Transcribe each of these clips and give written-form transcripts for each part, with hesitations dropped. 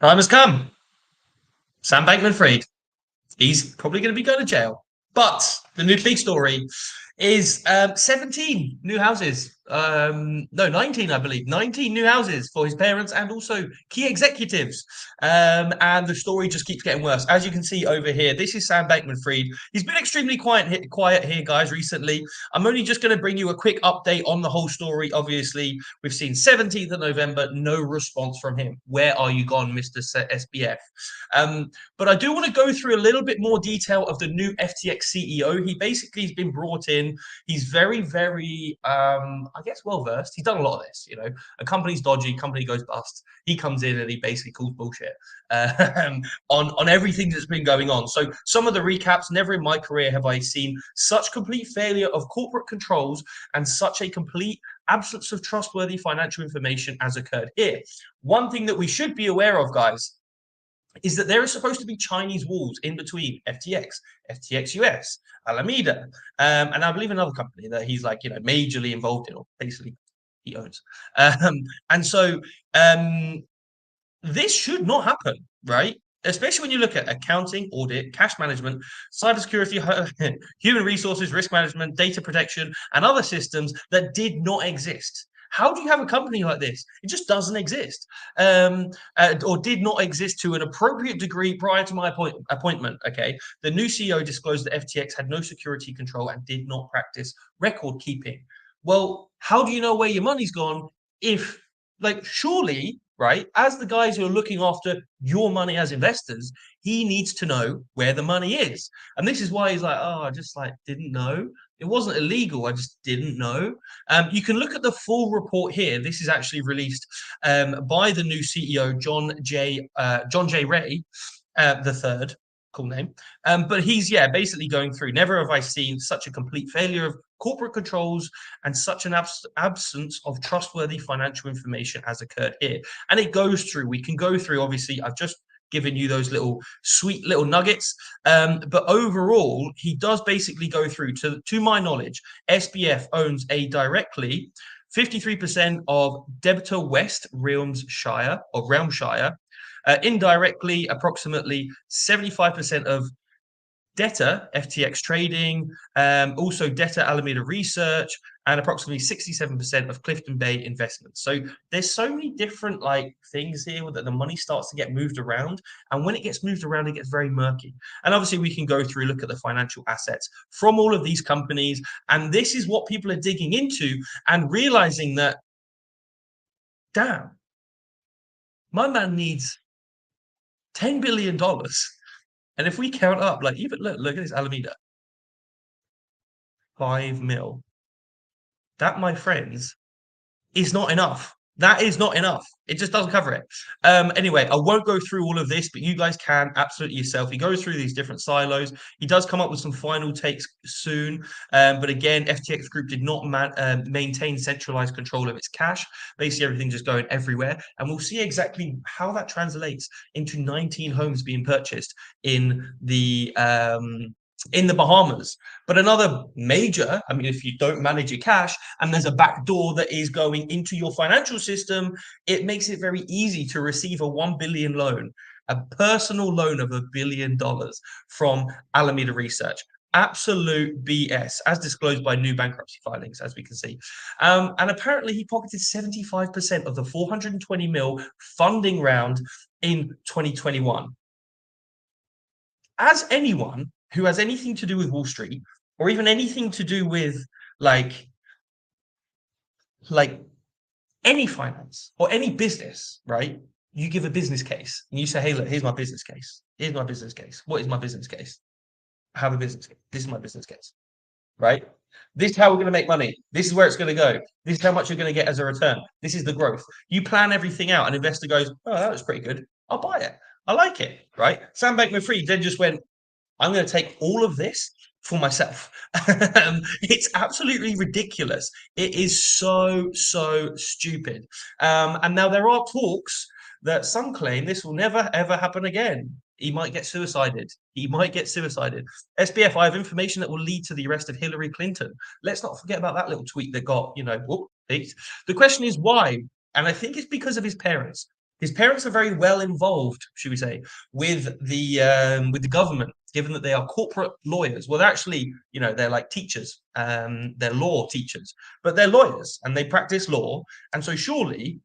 Time has come. Sam Bankman-Fried. He's probably going to be going to jail. But the new big story is 17 new houses. No, 19, I believe. 19 new houses for his parents and also key executives. And the story just keeps getting worse. As you can see over here, this is Sam Bankman-Fried. He's been extremely quiet here, guys, recently. I'm only just going to bring you a quick update on the whole story. Obviously, we've seen 17th of November, no response from him. Where are you gone, Mr. SBF? But I do want to go through a little bit more detail of the new FTX CEO. He basically has been brought in. He's very, very, I guess, well versed. He's done a lot of this. A company's dodgy, company goes bust. He comes in and he basically calls bullshit on everything that's been going on. So some of the recaps. Never in my career have I seen such complete failure of corporate controls and such a complete absence of trustworthy financial information as occurred here. One thing that we should be aware of, guys, is that there is supposed to be Chinese walls in between FTX, FTX US, Alameda, and I believe another company that he's majorly involved in, or basically he owns. And so this should not happen, right? Especially when you look at accounting, audit, cash management, cybersecurity, human resources, risk management, data protection, and other systems that did not exist. How do you have a company like this? It just doesn't exist, or did not exist to an appropriate degree prior to my appointment. Okay, the new CEO disclosed that FTX had no security control and did not practice record keeping. Well, how do you know where your money's gone if, surely, right, as the guys who are looking after your money as investors, he needs to know where the money is. And this is why he's like, oh, I just didn't know. It wasn't illegal. I just didn't know. You can look at the full report here. This is actually released by the new CEO, John J. Ray the third. Cool name. But he's basically going through. Never have I seen such a complete failure of corporate controls and such an absence of trustworthy financial information as occurred here. And it goes through. We can go through. Obviously, I've just given you those little sweet little nuggets. But overall, he does basically go through, to my knowledge, SBF owns a directly 53% of Debitor West Realmshire, indirectly approximately 75% of Debtor FTX Trading, also Debtor Alameda Research, and approximately 67% of Clifton Bay Investments. So there's so many different things here that the money starts to get moved around, and when it gets moved around, it gets very murky. And obviously, we can go through, look at the financial assets from all of these companies, and this is what people are digging into and realizing that, damn, my man needs $10 billion. And if we count up, even look at this Alameda, 5 mil. That, my friends, is not enough. That is not enough. It just doesn't cover it. Anyway, I won't go through all of this, but you guys can absolutely yourself. He goes through these different silos. He does come up with some final takes soon. But again, FTX Group did not maintain centralized control of its cash. Basically, everything just going everywhere. And we'll see exactly how that translates into 19 homes being purchased in the Bahamas. But another major, if you don't manage your cash and there's a back door that is going into your financial system, it makes it very easy to receive a 1 billion loan, a personal loan of $1 billion from Alameda Research. Absolute BS, as disclosed by new bankruptcy filings, as we can see. And apparently he pocketed 75% of the 420 mil funding round in 2021. As anyone who has anything to do with Wall Street, or even anything to do with any finance or any business, right? You give a business case and you say, hey, look, here's my business case. Here's my business case. What is my business case? I have a business case. This is my business case, right? This is how we're going to make money. This is where it's going to go. This is how much you're going to get as a return. This is the growth. You plan everything out. An investor goes, oh, that was pretty good. I'll buy it. I like it, right? Sam Bankman-Fried then just went, I'm going to take all of this for myself. It's absolutely ridiculous. It is so stupid. And now there are talks that some claim this will never, ever happen again. He might get suicided. He might get suicided. SBF, I have information that will lead to the arrest of Hillary Clinton. Let's not forget about that little tweet that got, the question is why? And I think it's because of his parents. His parents are very well involved, should we say, with the government, given that they are corporate lawyers. Well, they're actually, they're like teachers. They're law teachers, but they're lawyers and they practice law. And so surely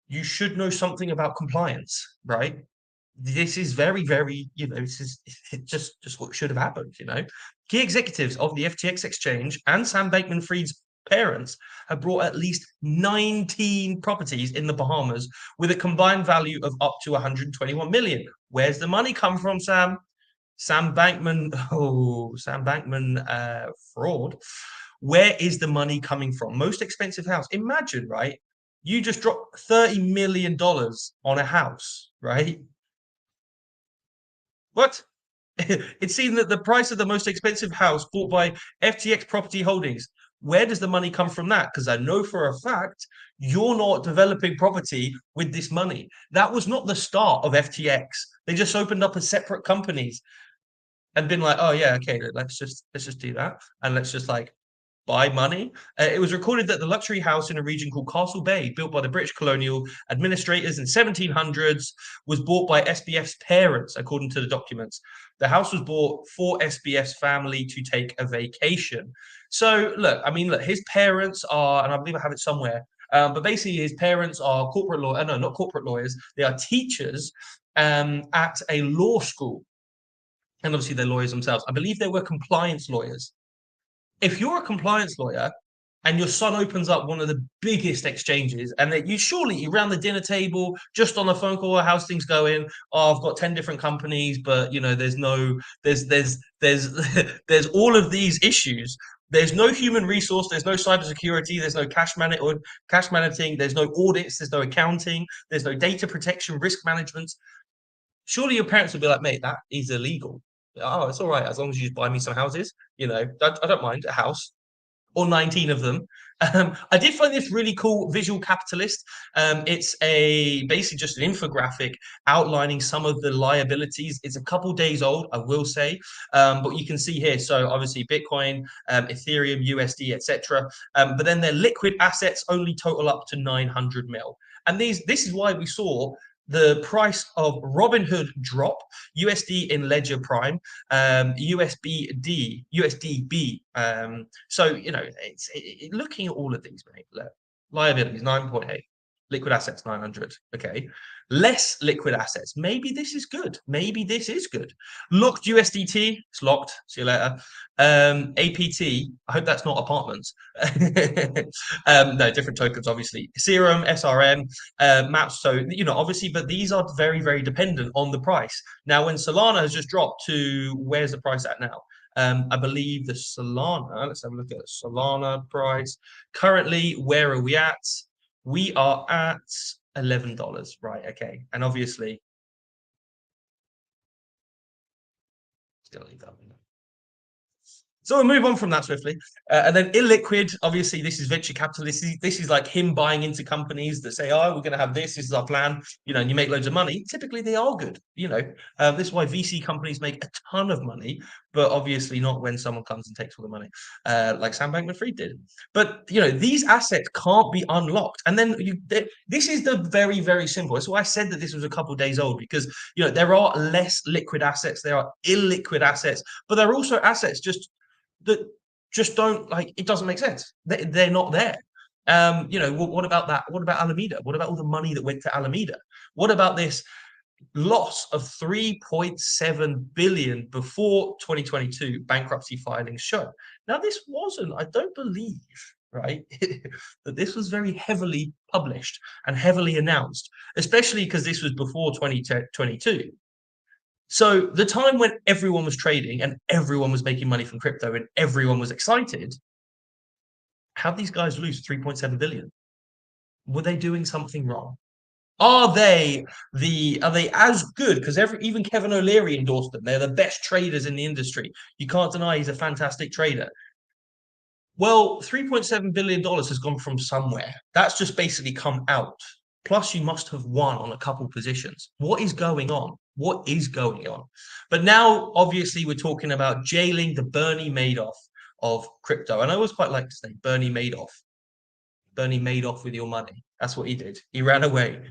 you should know something about compliance, right? This is very, very, this is just what should have happened. Key executives of the FTX exchange and Sam Bankman-Fried's parents have brought at least 19 properties in the Bahamas with a combined value of up to 121 million. Where's the money come from, Sam? Sam Bankman, Sam Bankman fraud. Where is the money coming from? Most expensive house. Imagine, right? You just dropped $30 million on a house, right? What? It's seen that the price of the most expensive house bought by FTX Property Holdings. Where does the money come from that? Because I know for a fact you're not developing property with this money. That was not the start of FTX. They just opened up as separate companies and been like, oh yeah, okay, let's just do that, and let's just like buy money. It was recorded that the luxury house in a region called Castle Bay, built by the British colonial administrators in 1700s, was bought by SBF's parents, according to the documents. The house was bought for SBF's family to take a vacation. So look, I mean, look, his parents are, and I believe I have it somewhere, but basically his parents are corporate law. No, not corporate lawyers. They are teachers at a law school. And obviously they're lawyers themselves. I believe they were compliance lawyers. If you're a compliance lawyer and your son opens up one of the biggest exchanges, and that you surely around the dinner table, just on a phone call, how's things going? Oh, I've got 10 different companies, but there's no, there's there's all of these issues. There's no human resource, there's no cybersecurity, there's no cash managing, there's no audits, there's no accounting, there's no data protection, risk management. Surely your parents would be like, mate, that is illegal. Oh, it's all right as long as you just buy me some houses. I don't mind a house or 19 of them. I did find this really cool visual capitalist. It's a basically just an infographic outlining some of the liabilities. It's a couple days old, I will say, but you can see here. So obviously Bitcoin, Ethereum, USD, etc. But then their liquid assets only total up to 900 mil. And this is why we saw the price of Robinhood drop, USD in Ledger Prime, USDB. So looking at all of these, mate. Look, liabilities 9.8, liquid assets 900. Okay, less liquid assets. Maybe this is good. Maybe this is good. Locked USDT. It's locked. See you later. APT. I hope that's not apartments. No, different tokens, obviously. Serum, SRM, maps. So obviously, but these are very, very dependent on the price. Now, when Solana has just dropped to where's the price at now? I believe the Solana. Let's have a look at Solana price. Currently, where are we at? We are at $11. Right. Okay. And obviously, still leave that. So we'll move on from that swiftly. And then illiquid, obviously, this is venture capital. This is like him buying into companies that say, oh, we're going to have this. This is our plan. And you make loads of money. Typically, they are good. This is why VC companies make a ton of money, but obviously not when someone comes and takes all the money, like Sam Bankman-Fried did. But, these assets can't be unlocked. And then this is the very, very simple. That's why I said that this was a couple of days old, because, there are less liquid assets. There are illiquid assets, but there are also assets that just don't it doesn't make sense. They're not there. What about that? What about Alameda? What about all the money that went to Alameda? What about this loss of 3.7 billion before 2022 bankruptcy filings show? Now, this wasn't, I don't believe, right, that this was very heavily published and heavily announced, especially because this was before 2022. So the time when everyone was trading and everyone was making money from crypto and everyone was excited, how'd these guys lose 3.7 billion? Were they doing something wrong? Are they as good? Because even Kevin O'Leary endorsed them. They're the best traders in the industry. You can't deny he's a fantastic trader. Well, $3.7 billion has gone from somewhere. That's just basically come out. Plus, you must have won on a couple positions. What is going on? What is going on? But now, obviously, we're talking about jailing the Bernie Madoff of crypto. And I always quite like to say Bernie Madoff. Bernie Madoff with your money. That's what he did. He ran away.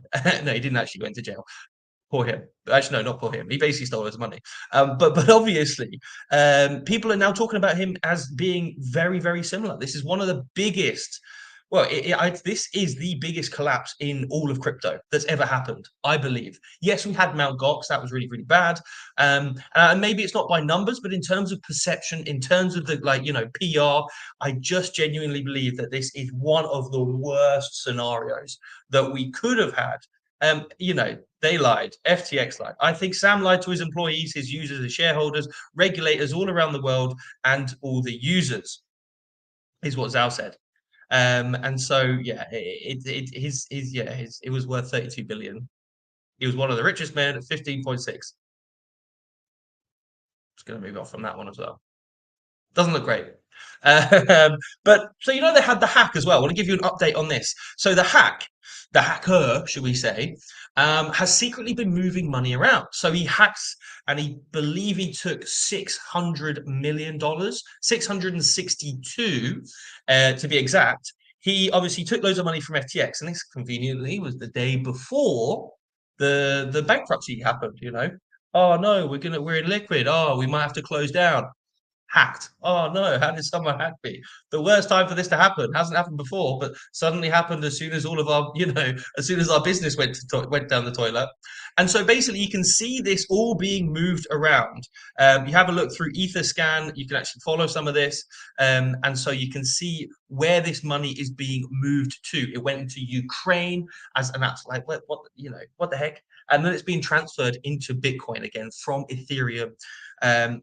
No, he didn't actually go into jail. Poor him. Actually, no, not poor him. He basically stole his money. But obviously, people are now talking about him as being very, very similar. This is one of the biggest. Well, this is the biggest collapse in all of crypto that's ever happened, I believe. Yes, we had Mt. Gox. That was really, really bad. And maybe it's not by numbers, but in terms of perception, in terms of the PR, I just genuinely believe that this is one of the worst scenarios that we could have had. They lied. FTX lied. I think Sam lied to his employees, his users, his shareholders, regulators all around the world, and all the users, is what Zhao said. And so yeah, it was worth 32 billion. He was one of the richest men at 15.6. Just going to move off from that one as well. Doesn't look great. But so they had the hack as well. I want to give you an update on this. So the hacker, should we say, has secretly been moving money around. So he hacks, and he believe he took $600 million, 662 to be exact. He obviously took loads of money from FTX, and this conveniently was the day before the bankruptcy happened. Oh no, we're in liquid. Oh, we might have to close down. Hacked. Oh no, how did someone hack me? The worst time for this to happen. Hasn't happened before, but suddenly happened as soon as all of our, as soon as our business went down the toilet. And so basically you can see this all being moved around. You have a look through Etherscan, you can actually follow some of this. And so you can see where this money is being moved to. It went into Ukraine and that's like, what the heck? And then it's being transferred into Bitcoin again from Ethereum.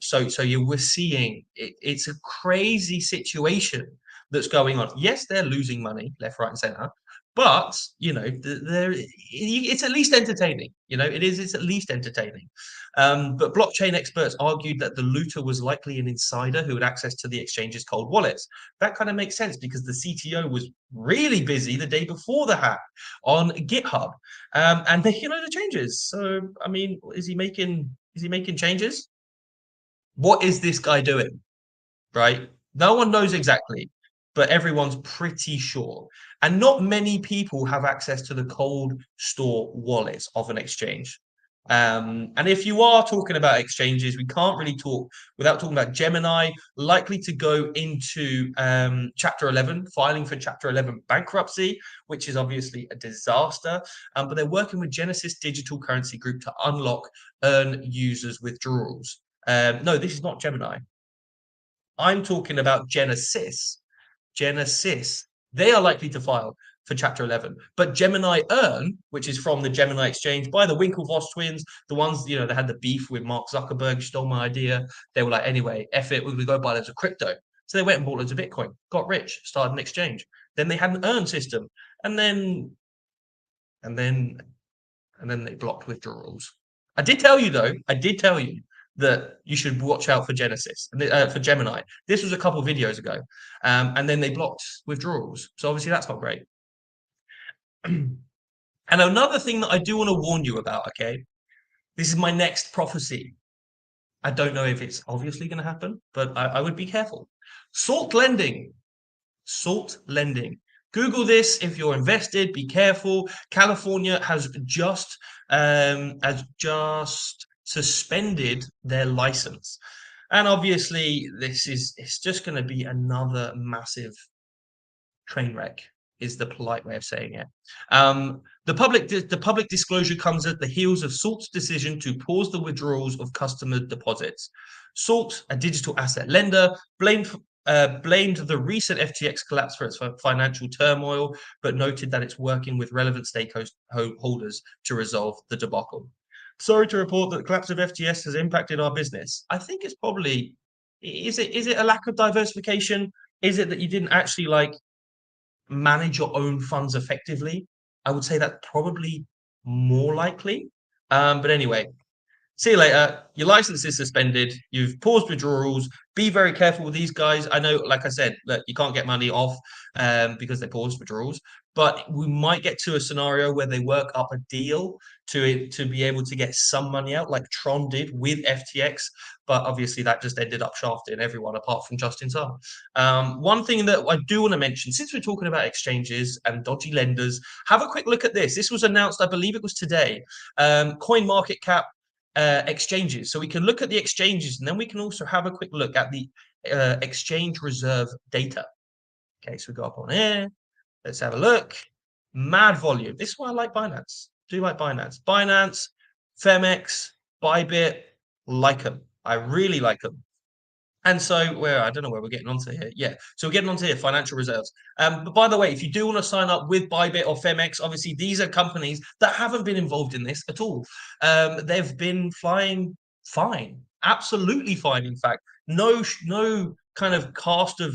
So you were seeing it's a crazy situation that's going on. Yes, they're losing money left, right, and center, but it's at least entertaining. It's at least entertaining. But blockchain experts argued that the looter was likely an insider who had access to the exchange's cold wallets. That kind of makes sense because the CTO was really busy the day before the hack on GitHub, and the changes. So I mean, is he making changes? What is this guy doing? Right? No one knows exactly, but everyone's pretty sure. And not many people have access to the cold store wallets of an exchange. And if you are talking about exchanges, we can't really talk without talking about Gemini, likely to go into Chapter 11, filing for Chapter 11 bankruptcy, which is obviously a disaster. But they're working with Genesis Digital Currency Group to unlock earn users withdrawals. No, this is not Gemini. I'm talking about Genesis. Genesis. They are likely to file for Chapter 11. But Gemini Earn, which is from the Gemini Exchange by the Winklevoss twins, the ones, they had the beef with Mark Zuckerberg, stole my idea. They were like, anyway, F it, we're going to go buy loads of crypto. So they went and bought loads of Bitcoin, got rich, started an exchange. Then they had an earn system. And then they blocked withdrawals. I did tell you, though, that you should watch out for Genesis, for Gemini. This was a couple of videos ago. And then they blocked withdrawals. So obviously that's not great. And another thing that I do want to warn you about, okay? This is my next prophecy. I don't know if it's obviously going to happen, but I would be careful. Salt lending. Salt lending. Google this if you're invested. Be careful. California has just suspended their license, and obviously it's just going to be another massive train wreck. Is the polite way of saying it. The public disclosure comes at the heels of Salt's decision to pause the withdrawals of customer deposits. Salt, a digital asset lender, blamed the recent FTX collapse for its financial turmoil, but noted that it's working with relevant stakeholders to resolve the debacle. Sorry to report that the collapse of FTX has impacted our business. I think it's probably, is it a lack of diversification? Is it that you didn't actually manage your own funds effectively? I would say that's probably more likely. But anyway, See you later. Your license is suspended. You've paused withdrawals. Be very careful with these guys. I know, like I said, that you can't get money off because they paused withdrawals. But we might get to a scenario where they work up a deal to be able to get some money out, like Tron did with FTX. But obviously, that just ended up shafting everyone apart from Justin Sun. One thing that I do want to mention, since we're talking about exchanges and dodgy lenders, have a quick look at this. This was announced, I believe it was today. Coin market cap exchanges. So we can look at the exchanges, and then we can also have a quick look at the exchange reserve data. Okay, so we go up on here. Let's have a look. Mad volume. This is why I like Binance. Do like Binance. Binance, Femex, Bybit, like them. I really like them. And so, where I don't know where we're getting onto here. Yeah, so we're getting onto here, financial reserves. But by the way, if you do want to sign up with Bybit or Femex, obviously these are companies that haven't been involved in this at all. They've been flying fine, absolutely fine. In fact, no kind of cast of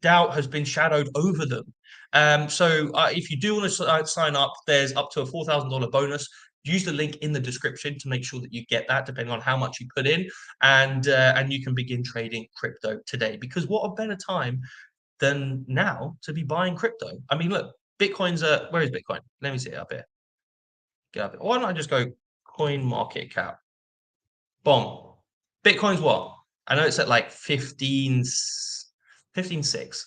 doubt has been shadowed over them. If you do want to sign up, there's up to a $4,000 bonus. Use the link in the description to make sure that you get that, depending on how much you put in, and you can begin trading crypto today. Because what a better time than now to be buying crypto? I mean, look, Bitcoin's where is Bitcoin? Let me see it up here. Get up here. Why don't I just go coin market cap? Boom. Bitcoin's what? I know it's at like 15.6.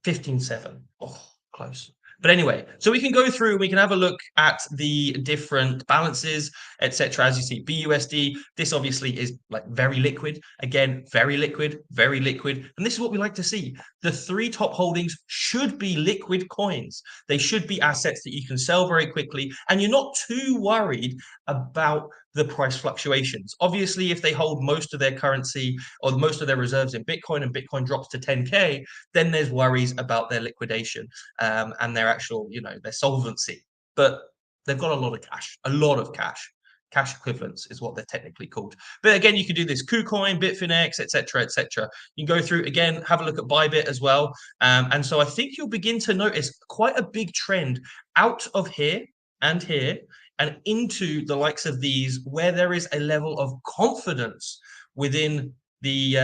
15.7. Oh, close. But anyway, so we can go through, we can have a look at the different balances, etc. As you see, BUSD, this obviously is like very liquid. Again, very liquid, very liquid. And this is what we like to see. The three top holdings should be liquid coins. They should be assets that you can sell very quickly, and you're not too worried about the price fluctuations. Obviously, if they hold most of their currency or most of their reserves in Bitcoin and Bitcoin drops to 10K, then there's worries about their liquidation and their actual, their solvency. But they've got a lot of cash, a lot of cash. Cash equivalents is what they're technically called. But again, you can do this KuCoin, Bitfinex, etc., etc. You can go through again, have a look at Bybit as well. And so I think you'll begin to notice quite a big trend out of here and here and into the likes of these, where there is a level of confidence within the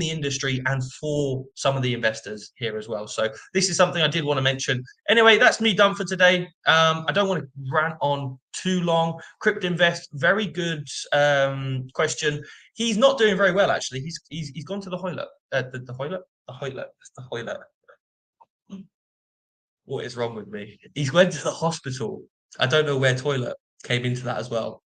industry and for some of the investors here as well. So this is something I did want to mention. Anyway, that's me done for today. I don't want to rant on too long. Crypto Invest, very good question. He's not doing very well actually. He's gone to the toilet. The toilet. It's the toilet. What is wrong with me? He's went to the hospital. I don't know where toilet came into that as well.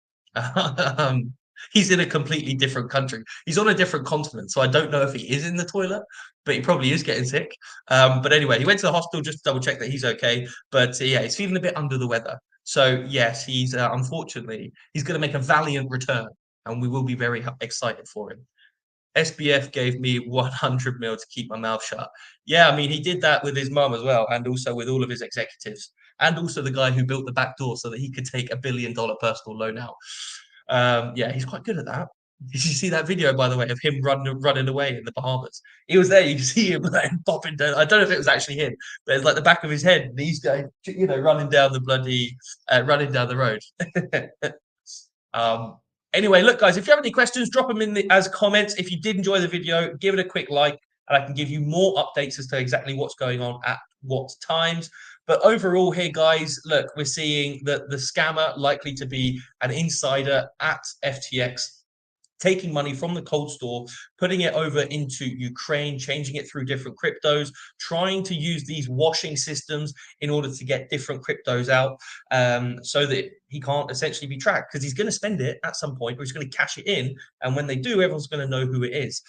um, he's in a completely different country. He's on a different continent, so I don't know if he is in the toilet, but he probably is getting sick. But anyway, he went to the hospital just to double check that he's okay. But yeah, he's feeling a bit under the weather. So yes, he's unfortunately he's going to make a valiant return, and we will be very excited for him. SBF gave me 100 mil to keep my mouth shut. Yeah, I mean, he did that with his mum as well, and also with all of his executives, and also the guy who built the back door so that he could take $1 billion personal loan out. Yeah, he's quite good at that. Did you see that video, by the way, of him running away in the Bahamas? He was there. You see him like popping down. I don't know if it was actually him, but it's like the back of his head. These guys, running down the running down the road. um, Anyway, look, guys, if you have any questions, drop them in as comments. If you did enjoy the video, give it a quick like, and I can give you more updates as to exactly what's going on at what times. But overall here, guys, look, we're seeing that the scammer likely to be an insider at FTX, taking money from the cold store, putting it over into Ukraine, changing it through different cryptos, trying to use these washing systems in order to get different cryptos out so that he can't essentially be tracked, because he's going to spend it at some point or he's going to cash it in. And when they do, everyone's going to know who it is.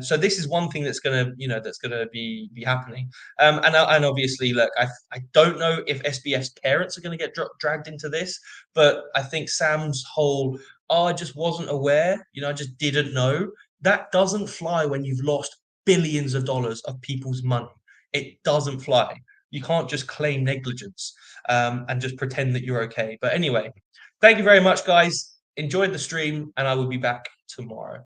So this is one thing that's going to, be happening. And obviously, look, I don't know if SBF's parents are going to get dragged into this, but I think Sam's whole I just wasn't aware, I just didn't know. That doesn't fly when you've lost billions of dollars of people's money. It doesn't fly. You can't just claim negligence and just pretend that you're okay. But anyway, thank you very much, guys. Enjoyed the stream, and I will be back tomorrow.